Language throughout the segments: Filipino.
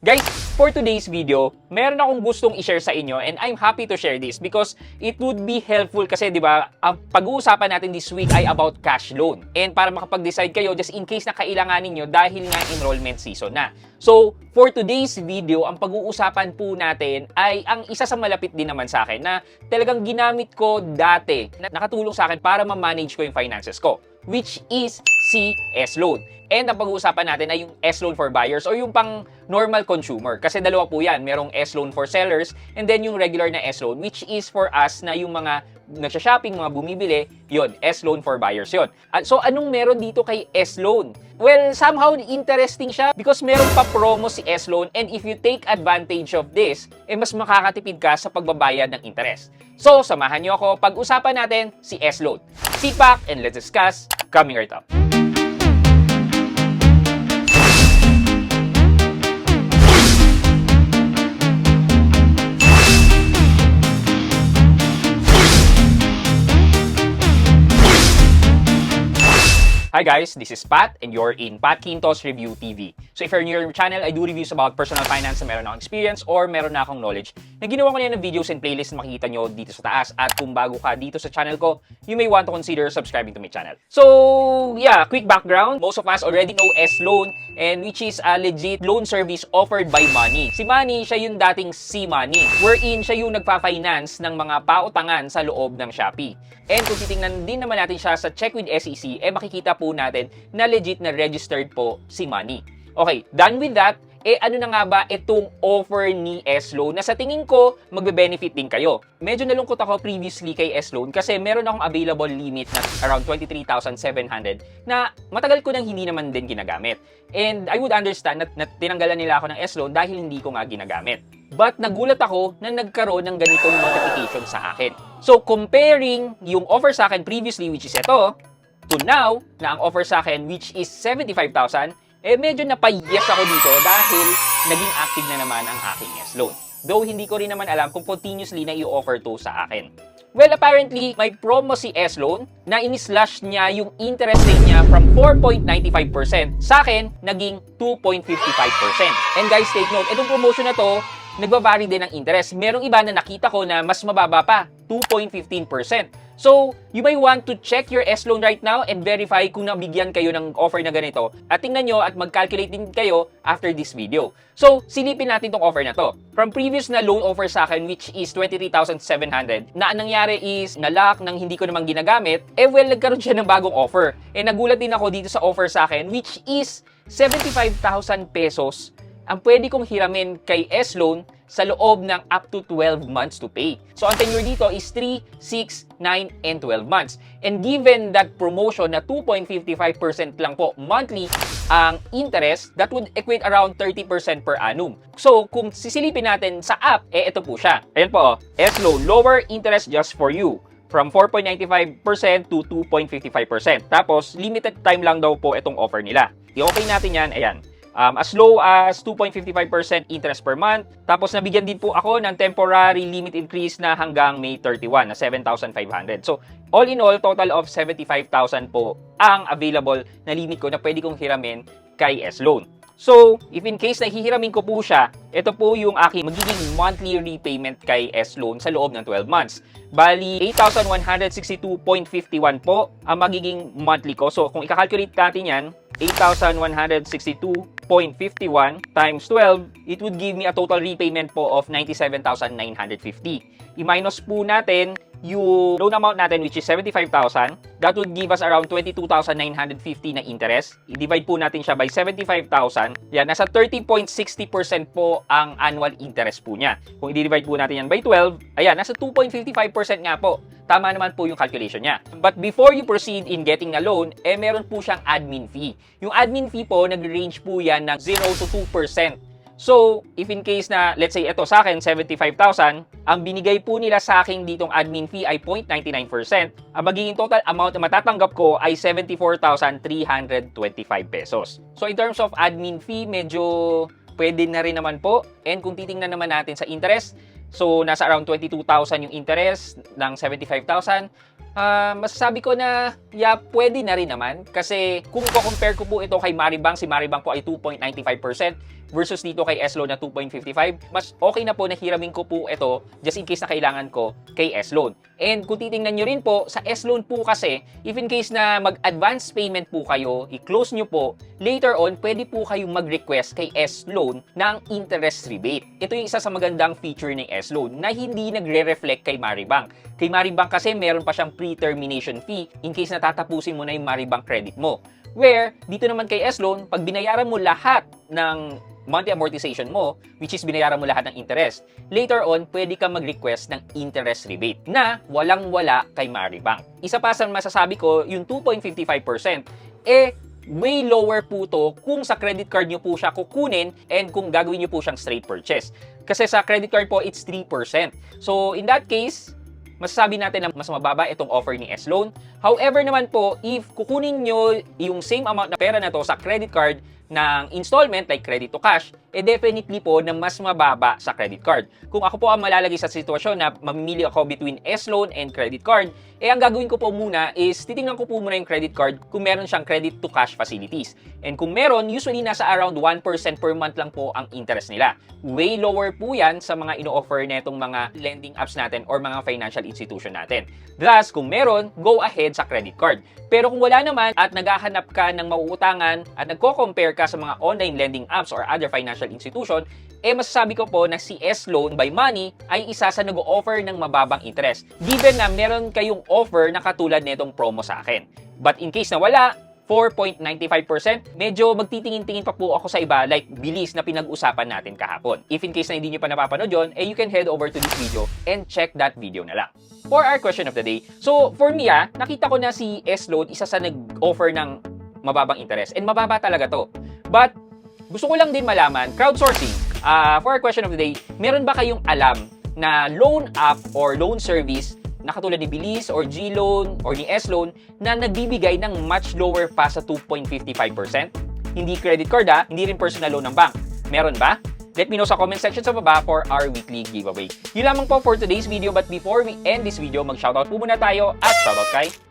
Guys, for today's video, meron akong gustong i-share sa inyo and I'm happy to share this because it would be helpful kasi 'di ba, ang pag-uusapan natin this week ay about cash loan. And para makapag-decide kayo just in case na kailanganin niyo dahil nga enrollment season na. So, for today's video, ang pag-uusapan po natin ay ang isa sa malapit din naman sa akin na talagang ginamit ko dati na nakatulong sa akin para ma-manage ko yung finances ko, which is si S-Loan. And ang pag-uusapan natin ay yung S-Loan for buyers o yung pang normal consumer. Kasi dalawa po yan. Merong S-Loan for sellers and then yung regular na S-Loan which is for us na yung mga nagsha-shopping, mga bumibili, yun, S-Loan for buyers yun. So anong meron dito kay S-Loan? Well, somehow interesting siya because meron pa promo si S-Loan and if you take advantage of this, mas makakatipid ka sa pagbabayad ng interest. So, samahan niyo ako pag-usapan natin si S-Loan. Sit back and let's discuss coming right up. Hi guys, this is Pat and you're in Pat Quintos Review TV. So if you're new to your channel, I do reviews about personal finance na meron akong experience or meron na akong knowledge na ginawa ko niya ng videos and playlists na makikita nyo dito sa taas. At kung bago ka dito sa channel ko, you may want to consider subscribing to my channel. So yeah, quick background. Most of us already know S-Loan and which is a legit loan service offered by Money. Si Money, siya yung dating C-Money wherein siya yung nagpa-finance ng mga pautangan sa loob ng Shopee. And kung titingnan din naman natin siya sa Check with SEC, makikita po natin na legit na registered po si Money. Okay, done with that, ano na nga ba itong offer ni S-Loan na sa tingin ko magbe-benefit din kayo. Medyo nalungkot ako previously kay S-Loan kasi meron akong available limit na around 23,700 na matagal ko nang hindi naman din ginagamit. And I would understand na tinanggalan nila ako ng S-Loan dahil hindi ko nga ginagamit. But nagulat ako na nagkaroon ng ganitong notification sa akin. So comparing yung offer sa akin previously which is ito, to now na ang offer sa akin which is 75,000, medyo napayes ako dito dahil naging active na naman ang aking S-Loan. Though hindi ko rin naman alam kung continuously na i-offer to sa akin. Well, apparently, may promo si S-Loan na in-slash niya yung interest rate niya from 4.95%. Sa akin, naging 2.55%. And guys, take note, itong promotion na to, nagbabari din ng interest. Merong iba na nakita ko na mas mababa pa, 2.15%. So, you may want to check your S-Loan right now and verify kung nabigyan kayo ng offer na ganito. At tingnan nyo at mag-calculate din kayo after this video. So, silipin natin tong offer na to. From previous na loan offer sa akin which is 23,700, na nangyari is nalock nang hindi ko naman ginagamit, nagkaroon siya ng bagong offer. Nagulat din ako dito sa offer sa akin which is 75,000 pesos ang pwede kong hiramin kay S-Loan sa loob ng up to 12 months to pay. So, ang tenure dito is 3, 6, 9, and 12 months. And given that promotion na 2.55% lang po monthly ang interest, that would equate around 30% per annum. So, kung sisilipin natin sa app, ito po siya. Ayan po, S-Loan, lower interest just for you. From 4.95% to 2.55%. Tapos, limited time lang daw po itong offer nila. I-okay natin yan, ayan. As low as 2.55% interest per month. Tapos nabigyan din po ako ng temporary limit increase na hanggang May 31 na 7,500. So, all in all, total of 75,000 po ang available na limit ko na pwede kong hiramin kay S-Loan. So, if in case na hihiramin ko po siya, ito po yung aking magiging monthly repayment kay S-Loan sa loob ng 12 months. Bali, 8,162.51 po ang magiging monthly ko. So, kung i-calculate natin yan, 8,162.51 times 12, it would give me a total repayment po of 97,950. I-minus po natin yung loan amount natin which is 75,000. That would give us around 22,950 na interest. I-divide po natin siya by 75,000. Yan, nasa 30.60% po ang annual interest po niya. Kung i-divide po natin yan by 12, ayan, nasa 2.55% nga po. Tama naman po yung calculation niya. But before you proceed in getting a loan, meron po siyang admin fee. Yung admin fee po, nag-range po yan ng 0 to 2%. So, if in case na, let's say, ito sa akin, 75,000, ang binigay po nila sa akin ditong admin fee ay 0.99%. Ang magiging total amount na matatanggap ko ay 74,325 pesos. So, in terms of admin fee, medyo pwede na rin naman po. And kung titingnan naman natin sa interest, so, nasa around 22,000 yung interest ng 75,000. Masasabi ko na, pwede na rin naman. Kasi kung compare ko po ito kay Maribang, si Maribang po ay 2.95%. versus dito kay S-Loan na 2.55, mas okay na po na hiramin ko po ito just in case na kailangan ko kay S-Loan. And kung titingnan nyo rin po, sa S-Loan po kasi, if in case na mag-advance payment po kayo, i-close nyo po, later on, pwede po kayong mag-request kay S-Loan ng interest rebate. Ito yung isa sa magandang feature ng S-Loan na hindi nagre-reflect kay Maribank. Kay Maribank kasi meron pa siyang pre-termination fee in case na tatapusin mo na yung Maribank credit mo. Where, dito naman kay S-Loan, pag binayaran mo lahat ng monthly amortization mo, which is binayaran mo lahat ng interest, later on, pwede ka mag-request ng interest rebate na walang-wala kay Maribank. Isa pa sa masasabi ko, yung 2.55%, way lower po to kung sa credit card nyo po siya kukunin and kung gagawin nyo po siyang straight purchase. Kasi sa credit card po, it's 3%. So, in that case, masasabi natin na mas mababa itong offer ni S-Loan. However naman po, if kukunin nyo yung same amount na pera na to sa credit card ng installment like credit to cash, definitely po na mas mababa sa credit card. Kung ako po ang malalagay sa sitwasyon na mamimili ako between S-Loan and credit card, ang gagawin ko po muna is titingnan ko po muna yung credit card kung meron siyang credit to cash facilities. And kung meron, usually nasa around 1% per month lang po ang interest nila. Way lower po yan sa mga ino-offer netong mga lending apps natin or mga financial institution natin. Thus, kung meron, go ahead sa credit card. Pero kung wala naman at naghahanap ka ng mauutangan at nagko-compare ka sa mga online lending apps or other financial institution, masasabi ko po na si S-Loan by Money ay isa sa nag-o-offer ng mababang interest. Given na meron kayong offer na katulad nitong promo sa akin. But in case na wala, 4.95%, medyo magtitingin-tingin pa po ako sa iba like bilis na pinag-usapan natin kahapon. If in case na hindi nyo pa napapanood yun, you can head over to this video and check that video na lang. For our question of the day, so for me nakita ko na si S-Loan isa sa nag-offer ng mababang interest. And mababa talaga to. But gusto ko lang din malaman, crowdsourcing, for our question of the day, meron ba kayong alam na loan app or loan service na katulad ni Bilis or G-Loan or ni S-Loan na nagbibigay ng much lower pa sa 2.55%? Hindi credit card hindi rin personal loan ng bank. Meron ba? Let me know sa comment section sa baba for our weekly giveaway. Yun lamang po for today's video, but before we end this video, mag-shoutout po muna tayo at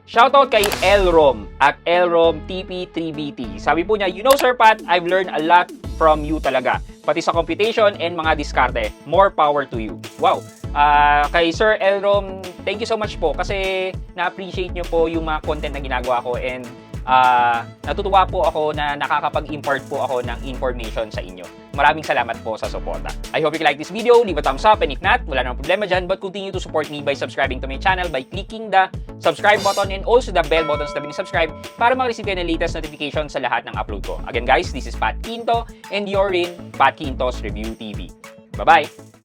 shoutout kay Elrom at Elrom TP3BT. Sabi po niya, Sir Pat, I've learned a lot from you talaga. Pati sa computation and mga diskarte. More power to you. Wow! Kay Sir Elrom, thank you so much po kasi na-appreciate nyo po yung mga content na ginagawa ko and natutuwa po ako na nakakapag-impart po ako ng information sa inyo. Maraming salamat po sa suporta. I hope you like this video, leave a thumbs up, and if not, wala namang problema dyan, but continue to support me by subscribing to my channel by clicking the subscribe button and also the bell button sa tabi ni subscribe para mag-receive kayo ng latest notification sa lahat ng upload ko. Again guys, this is Pat Quinto and you're in Pat Quinto's Review TV. Bye-bye!